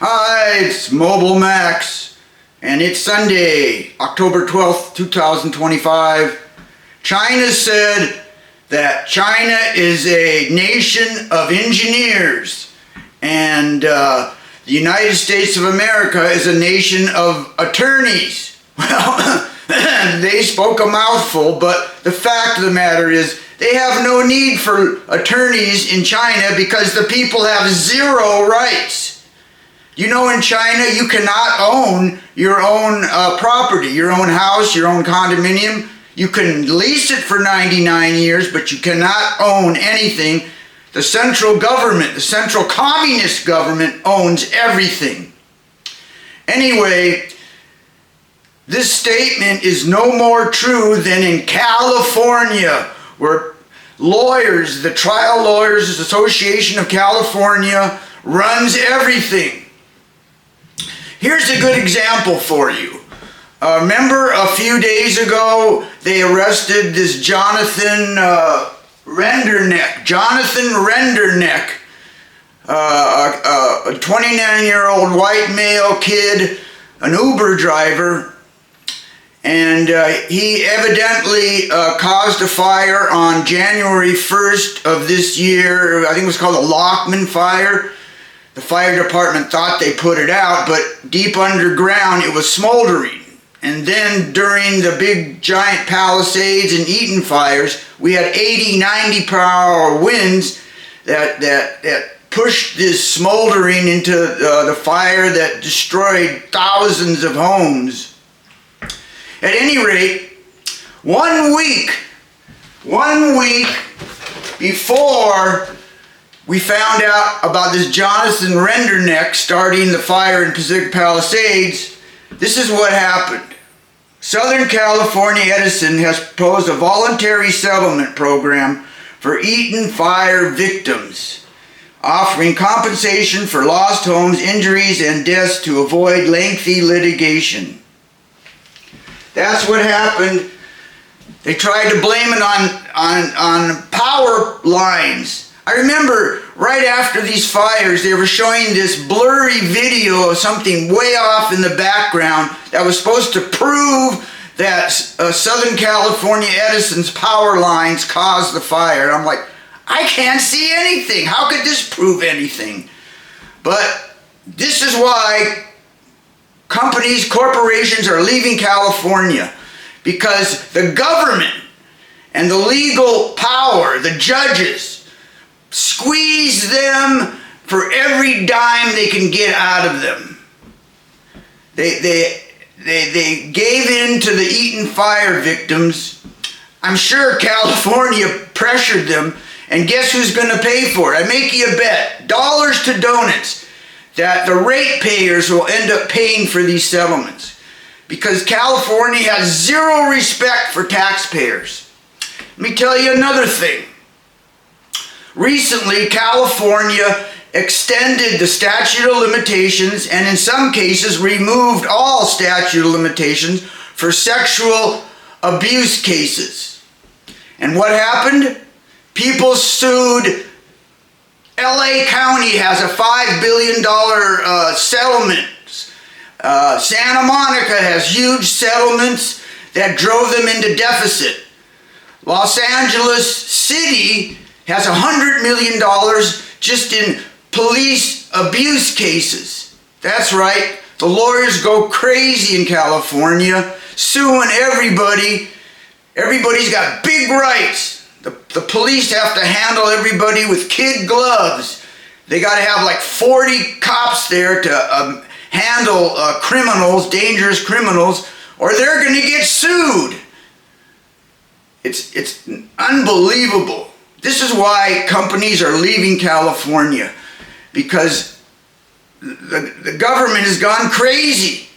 Hi, it's Mobile Max, and it's Sunday, October 12th, 2025. China said that China is a nation of engineers, and the United States of America is a nation of attorneys. Well, they spoke a mouthful, but the fact of the matter is they have no need for attorneys in China because the people have zero rights. You know, in China, you cannot own your own property, your own house, your own condominium. You can lease it for 99 years, but you cannot own anything. The central government, the central communist government, owns everything. Anyway, this statement is no more true than in California, where lawyers, the Trial Lawyers Association of California, runs everything. Here's a good example for you. Remember a few days ago they arrested this Jonathan Renderneck. Jonathan Renderneck, a 29-year-old white male kid, an Uber driver, and he evidently caused a fire on January 1st of this year. I think it was called the Lockman Fire. The fire department thought they put it out, but deep underground it was smoldering. And then during the big giant Palisades and Eaton fires, we had 80, 90 per hour winds that pushed this smoldering into the fire that destroyed thousands of homes. At any rate, 1 week before we found out about this Jonathan Renderneck starting the fire in Pacific Palisades, this is what happened. Southern California Edison has proposed a voluntary settlement program for Eaton Fire Victims, offering compensation for lost homes, injuries, and deaths to avoid lengthy litigation. That's what happened. They tried to blame it on power lines. I remember right after these fires, they were showing this blurry video of something way off in the background that was supposed to prove that Southern California Edison's power lines caused the fire. And I'm like, I can't see anything. How could this prove anything? But this is why corporations are leaving California, because the government and the legal power, the judges, squeeze them for every dime they can get out of them. They gave in to the Eaton Fire Victims. I'm sure California pressured them, and guess who's going to pay for it? I make you a bet, dollars to donuts, that the ratepayers will end up paying for these settlements, because California has zero respect for taxpayers. Let me tell you another thing. Recently, California extended the statute of limitations and in some cases removed all statute of limitations for sexual abuse cases. And what happened? People sued. LA County has a $5 billion settlement. Santa Monica has huge settlements that drove them into deficit. Los Angeles City has $100 million just in police abuse cases. That's right. The lawyers go crazy in California, suing everybody. Everybody's got big rights. The police have to handle everybody with kid gloves. They got to have like 40 cops there to handle criminals, dangerous criminals, or they're going to get sued. It's unbelievable. This is why companies are leaving California, because the government has gone crazy.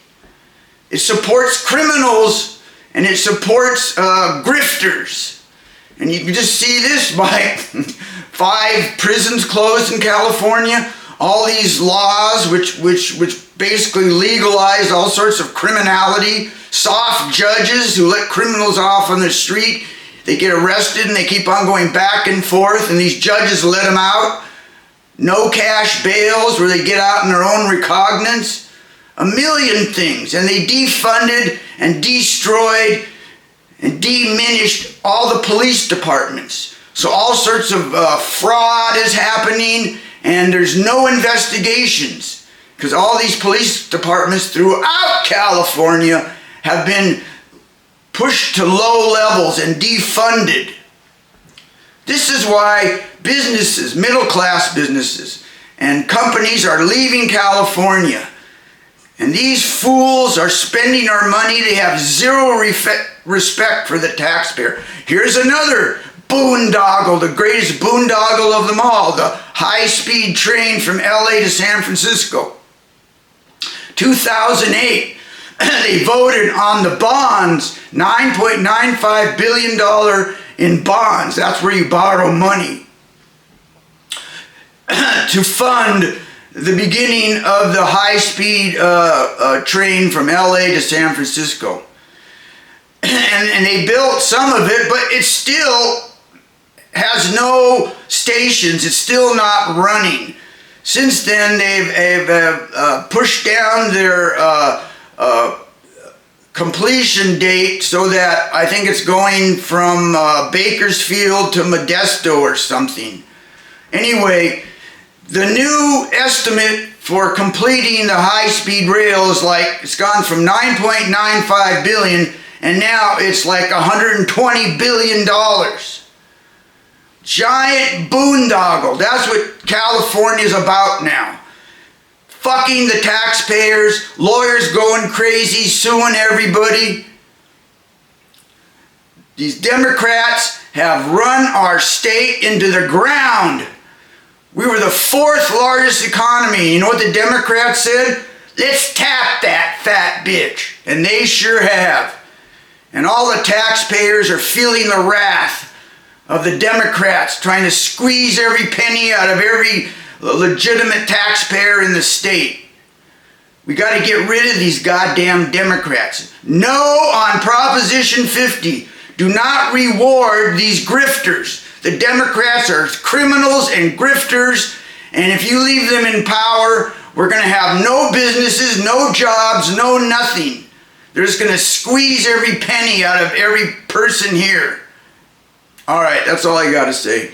It supports criminals and it supports grifters. And you can just see this by 5 prisons closed in California, all these laws which basically legalize all sorts of criminality, soft judges who let criminals off on the street. They get arrested and they keep on going back and forth, and these judges let them out. no cash bails where they get out in their own recognizance, a million things. And they defunded and destroyed and diminished all the police departments. So all sorts of fraud is happening, and there's no investigations because all these police departments throughout California have been pushed to low levels and defunded. This is why businesses, middle-class businesses, and companies are leaving California. And these fools are spending our money. They have zero respect for the taxpayer. Here's another boondoggle, the greatest boondoggle of them all, the high-speed train from LA to San Francisco. 2008, they voted on the bonds, $9.95 billion in bonds. That's where you borrow money to fund the beginning of the high-speed train from LA to San Francisco. And they built some of it, but it still has no stations. It's still not running. Since then, they've pushed down their completion date so that I think it's going from Bakersfield to Modesto or something. Anyway, the new estimate for completing the high-speed rail is like, it's gone from $9.95 billion and now it's like $120 billion. Giant boondoggle. That's what California's about now. Fucking the taxpayers, lawyers going crazy, suing everybody. These Democrats have run our state into the ground. We were the fourth largest economy. You know what the Democrats said? Let's tap that fat bitch. And they sure have. And all the taxpayers are feeling the wrath of the Democrats trying to squeeze every penny out of every legitimate taxpayer in the state. We got to get rid of these goddamn Democrats. No on Proposition 50. Do not reward these grifters. The Democrats are criminals and grifters, and if you leave them in power, we're going to have no businesses, no jobs, no nothing. They're just going to squeeze every penny out of every person here. All right, that's all I got to say.